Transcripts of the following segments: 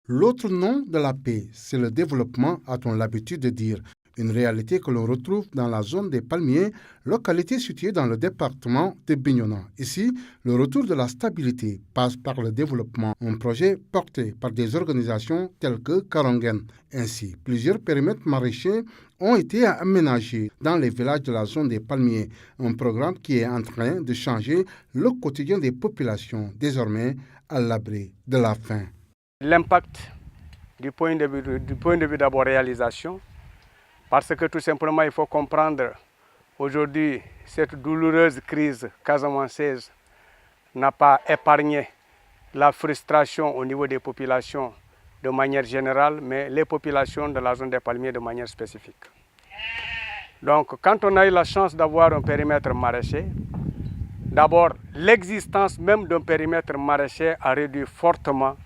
L'autre nom de la paix, c'est le développement, a-t-on l'habitude de dire. Une réalité que l'on retrouve dans la zone des Palmiers, localité située dans le département de Bignona. Ici, le retour de la stabilité passe par le développement, un projet porté par des organisations telles que Karongen. Ainsi, plusieurs périmètres maraîchers ont été aménagés dans les villages de la zone des Palmiers, un programme qui est en train de changer le quotidien des populations, désormais à l'abri de la faim. L'impact du point de vue d'abord réalisation, parce que tout simplement il faut comprendre aujourd'hui cette douloureuse crise casamançaise n'a pas épargné la frustration au niveau des populations de manière générale, mais les populations de la zone des Palmiers de manière spécifique. Donc quand on a eu la chance d'avoir un périmètre maraîcher, d'abord l'existence même d'un périmètre maraîcher a réduit fortement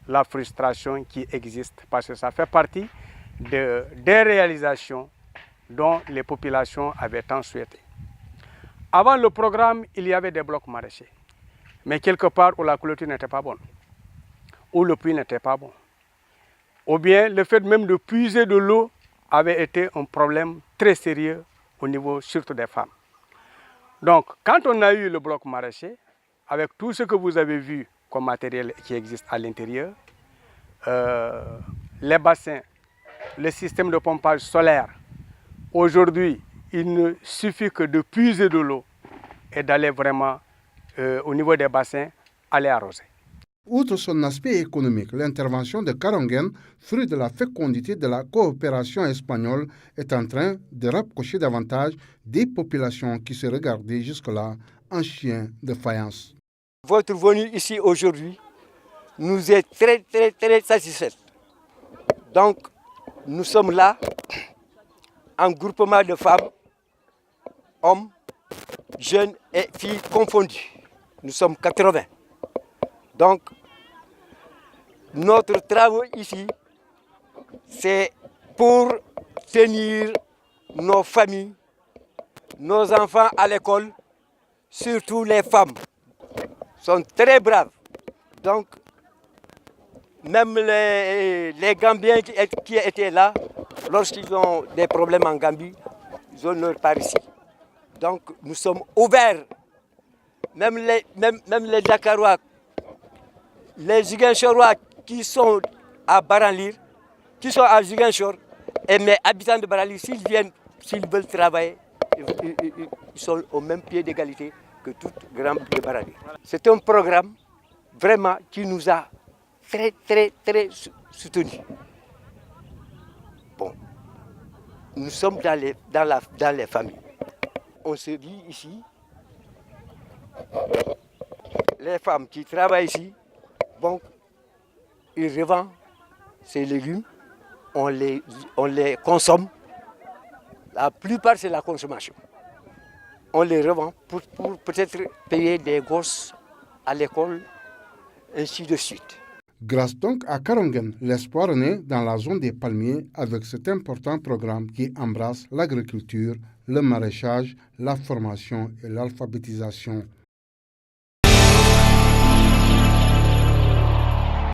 la frustration qui existe, parce que ça fait partie des réalisations dont les populations avaient tant souhaité. Avant le programme, il y avait des blocs maraîchers, mais quelque part où la clôture n'était pas bonne, où le puits n'était pas bon, ou bien le fait même de puiser de l'eau avait été un problème très sérieux au niveau surtout des femmes. Donc, quand on a eu le bloc maraîcher, avec tout ce que vous avez vu comme matériel qui existe à l'intérieur, les bassins, le système de pompage solaire. Aujourd'hui, il ne suffit que de puiser de l'eau et d'aller vraiment au niveau des bassins, aller arroser. Outre son aspect économique, l'intervention de Karongen, fruit de la fécondité de la coopération espagnole, est en train de rapprocher davantage des populations qui se regardaient jusque-là en chiens de faïence. Votre venue ici aujourd'hui nous est très satisfaite. Donc, nous sommes là, en groupement de femmes, hommes, jeunes et filles confondus. Nous sommes 80. Donc, notre travail ici, c'est pour tenir nos familles, nos enfants à l'école, surtout les femmes, sont très braves. Donc, même les Gambiens qui étaient là, lorsqu'ils ont des problèmes en Gambie, ils ont leur part ici. Donc, nous sommes ouverts. Même les Dakarois, les Ziguinchorois qui sont à Baranlir, qui sont à Ziguinchor, et mes habitants de Baranlir, s'ils veulent travailler, ils sont au même pied d'égalité que tout grand de Baranlir. C'est un programme vraiment qui nous a très soutenus. Bon, nous sommes dans les familles. On se dit ici, les femmes qui travaillent ici, bon, ils revendent ces légumes, on les consomme. La plupart, c'est la consommation. On les revend pour peut-être payer des gosses à l'école, ainsi de suite. Grâce donc à Karongen, l'espoir naît dans la zone des Palmiers avec cet important programme qui embrasse l'agriculture, le maraîchage, la formation et l'alphabétisation.